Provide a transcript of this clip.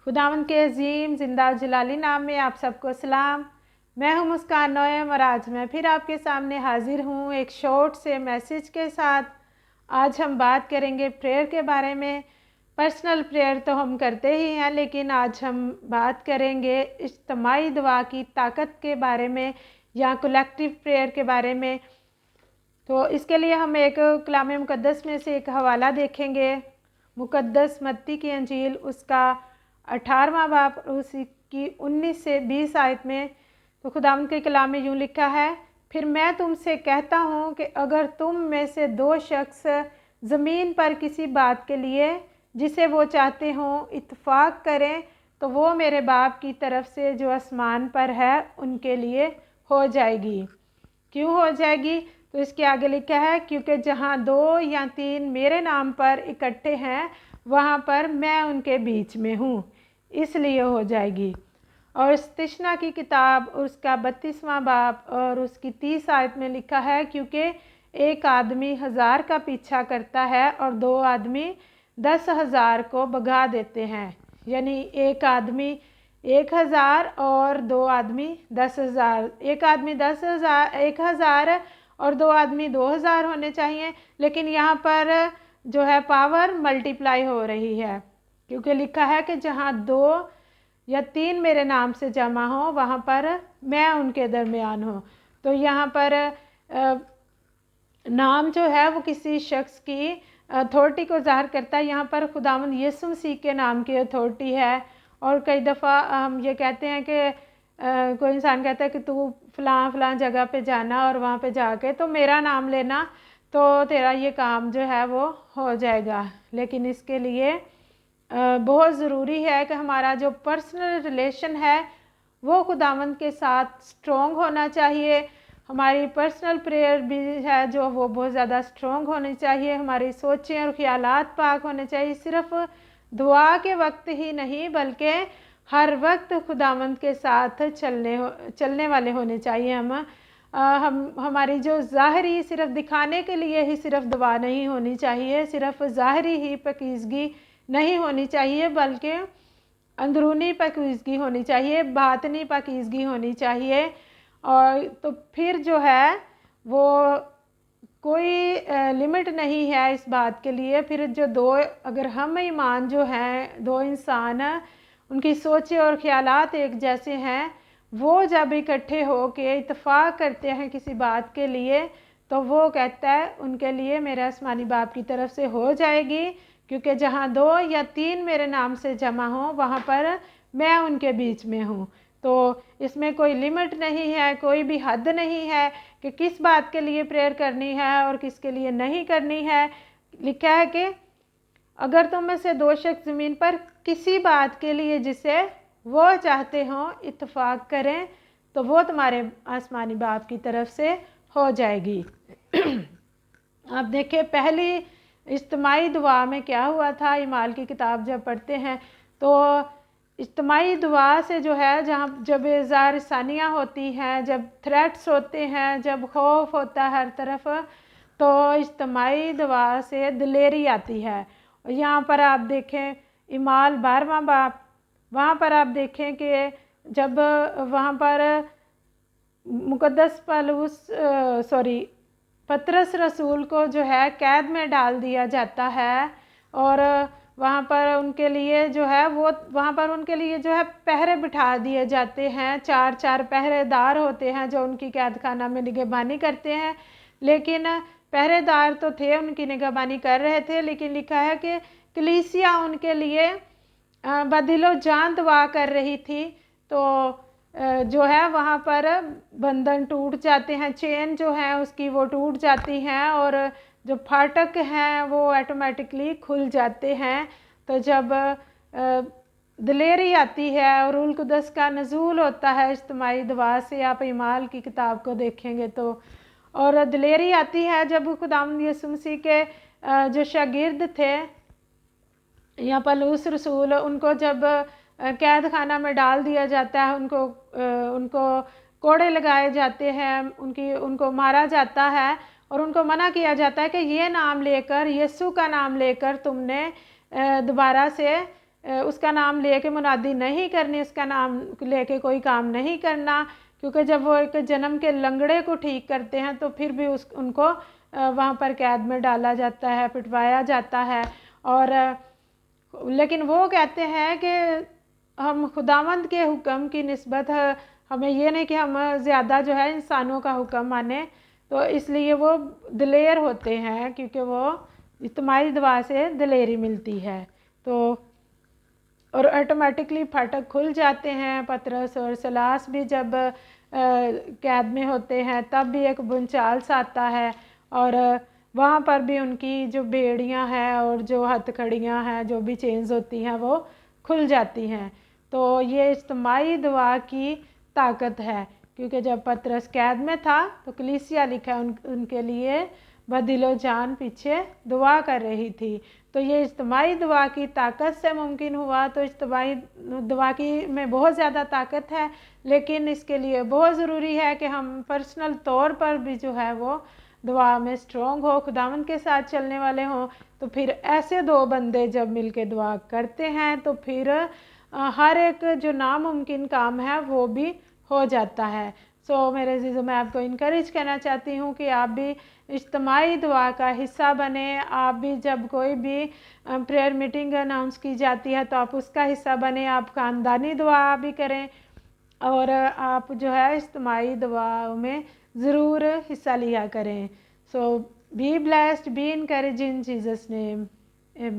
खुदावंद के अजीम जिंदा जलाली नाम में आप सबको सलाम। मैं हूं मुस्कान नोएम और आज मैं फिर आपके सामने हाजिर हूं एक शॉर्ट से मैसेज के साथ। आज हम बात करेंगे प्रेयर के बारे में। पर्सनल प्रेयर तो हम करते ही हैं, लेकिन आज हम बात करेंगे इज्तिमाई दुआ की ताकत के बारे में या कलेक्टिव प्रेयर के बारे में। तो इसके लिए हम एक कलाम मुकद्दस में से एक हवाला देखेंगे। मुकद्दस मत्ती की अंजील उसका 18वां बाब उसकी 19 से 20 आयत में तो खुदावंद के कलाम में यूँ लिखा है, फिर मैं तुमसे कहता हूँ कि अगर तुम में से दो शख्स ज़मीन पर किसी बात के लिए जिसे वो चाहते हों इत्तफाक करें तो वो मेरे बाप की तरफ से जो आसमान पर है उनके लिए हो जाएगी। क्यों हो जाएगी? तो इसके आगे लिखा है, क्योंकि जहाँ 2 या 3 मेरे नाम पर इकट्ठे हैं वहाँ पर मैं उनके बीच में हूँ, इसलिए हो जाएगी। और इस्तिशना की किताब उसका 32वां बाब और उसकी 30 आयत में लिखा है, क्योंकि एक आदमी 1000 का पीछा करता है और 2 आदमी 10,000 को भगा देते हैं। यानी एक आदमी 1000 और 2 आदमी 10,000, एक आदमी 10,000 1000 और 2 आदमी 2000 होने चाहिए, लेकिन यहाँ पर जो है पावर मल्टीप्लाई हो रही है, क्योंकि लिखा है कि जहाँ 2 या 3 मेरे नाम से जमा हो वहाँ पर मैं उनके दरमियान हूँ। तो यहाँ पर नाम जो है वो किसी शख्स की अथॉरिटी को ज़ाहिर करता है। यहाँ पर खुदावंद यीशु मसीह के नाम की अथॉरिटी है। और कई दफ़ा हम ये कहते हैं कि कोई इंसान कहता है कि तू फ़लाँ फ़लाँ जगह पे जाना और वहाँ पे जाके तो मेरा नाम लेना तो तेरा ये काम जो है वो हो जाएगा। लेकिन इसके लिए बहुत ज़रूरी है कि हमारा जो पर्सनल रिलेशन है वो खुदावंद के साथ स्ट्रॉन्ग होना चाहिए। हमारी पर्सनल प्रेयर भी है जो वो बहुत ज़्यादा स्ट्रॉन्ग होनी चाहिए। हमारी सोचें और ख़यालात पाक होने चाहिए। सिर्फ दुआ के वक्त ही नहीं बल्कि हर वक्त खुदावंद के साथ चलने वाले होने चाहिए। हम हमारी जो ज़ाहरी सिर्फ दिखाने के लिए ही सिर्फ दुआ नहीं होनी चाहिए, सिर्फ ज़ाहरी ही पाकीज़गी नहीं होनी चाहिए, बल्कि अंदरूनी पाकीज़गी होनी चाहिए, बातनी पाकीज़गी होनी चाहिए। और तो फिर जो है वो कोई लिमिट नहीं है इस बात के लिए। फिर जो 2 अगर हम ईमान जो हैं 2 इंसान उनकी सोचें और ख़यालात एक जैसे हैं, वो जब इकट्ठे हो के इत्तफाक करते हैं किसी बात के लिए तो वो कहता है उनके लिए मेरे आसमानी बाप की तरफ से हो जाएगी, क्योंकि जहाँ 2 या 3 मेरे नाम से जमा हों वहाँ पर मैं उनके बीच में हूँ। तो इसमें कोई लिमिट नहीं है, कोई भी हद नहीं है कि किस बात के लिए प्रेयर करनी है और किसके लिए नहीं करनी है। लिखा है कि अगर तुम में से 2 शख्स ज़मीन पर किसी बात के लिए जिसे वो चाहते हों इत्तफाक करें तो वो तुम्हारे आसमानी बाप की तरफ से हो जाएगी। अब देखिए पहली इज्तिमाई दुआ में क्या हुआ था। ईमाल की किताब जब पढ़ते हैं तो इज्तिमाई दुआ से जो है जब इज़हार सानियाँ होती हैं, जब थ्रेट्स होते हैं, जब खौफ होता है हर तरफ, तो इज्तिमाई दुआ से दिलेरी आती है। और यहाँ पर आप देखें ईमाल 12वां बाब, वहाँ पर आप देखें कि जब वहाँ पर मुकद्दस पतरस रसूल को जो है कैद में डाल दिया जाता है और वहाँ पर उनके लिए जो है वो वहाँ पर उनके लिए जो है पहरे बिठा दिए जाते हैं। 4 पहरेदार होते हैं जो उनकी कैद खाना में निगहबानी करते हैं। लेकिन पहरेदार तो थे, उनकी निगहबानी कर रहे थे, लेकिन लिखा है कि कलीसिया उनके लिए बदिलो जान दुआ कर रही थी। तो जो है वहाँ पर बंधन टूट जाते हैं, चेन जो है उसकी वो टूट जाती हैं और जो फाटक हैं वो ऑटोमेटिकली खुल जाते हैं। तो जब दिलेरी आती है और रूहुल कुद्दस का नज़ूल होता है इज्तिमाई दुआ से, आप ईमाल की किताब को देखेंगे तो, और दिलेरी आती है जब खुदावंद यीशु मसीह के जो शागिर्द थे या पौलुस रसूल, उनको जब कैद खाना में डाल दिया जाता है, उनको कोड़े लगाए जाते हैं, उनको मारा जाता है और उनको मना किया जाता है कि ये नाम लेकर, यीशु का नाम लेकर तुमने दोबारा से उसका नाम लेके मुनादी नहीं करनी, उसका नाम लेके कोई काम नहीं करना, क्योंकि जब वो एक जन्म के लंगड़े को ठीक करते हैं तो फिर भी उनको वहाँ पर कैद में डाला जाता है, पिटवाया जाता है। और लेकिन वो कहते हैं कि हम खुदावंद के हुक्म की निस्बत हमें ये नहीं कि हम ज़्यादा जो है इंसानों का हुक्म माने, तो इसलिए वो दिलेर होते हैं, क्योंकि वो इज्तिमाई दुआ से दिलेरी मिलती है। तो और ऑटोमेटिकली फाटक खुल जाते हैं। पतरस और सलास भी जब कैद में होते हैं तब भी एक भूचाल सा आता है, और वहाँ पर भी उनकी जो बेड़ियाँ हैं और जो हथकड़ियाँ हैं, जो भी चेंज होती हैं, वो खुल जाती हैं। तो ये इज्तिमाई दुआ की ताकत है, क्योंकि जब पतरस कैद में था तो कलीसिया लिखा उनके लिए बदिलो जान पीछे दुआ कर रही थी। तो ये इज्तिमाई दुआ की ताकत से मुमकिन हुआ। तो इज्तिमाई दुआ की में बहुत ज़्यादा ताकत है, लेकिन इसके लिए बहुत ज़रूरी है कि हम पर्सनल तौर पर भी जो है वो दुआ में स्ट्रॉन्ग हो, खुदावंद के साथ चलने वाले हों। तो फिर ऐसे दो बंदे जब मिलके दुआ करते हैं तो फिर हर एक जो नामुमकिन काम है वो भी हो जाता है। सो मेरे अज़ीज़ों, मैं आपको इनकरेज करना चाहती हूँ कि आप भी इज्तिमाई दुआ का हिस्सा बने। आप भी जब कोई भी प्रेयर मीटिंग अनाउंस की जाती है तो आप उसका हिस्सा बने, आप ख़ानदानी दुआ भी करें, और आप जो है इज्तिमाई दुआओं में ज़रूर हिस्सा लिया करें। So be blessed, be encourage in Jesus name, आमीन।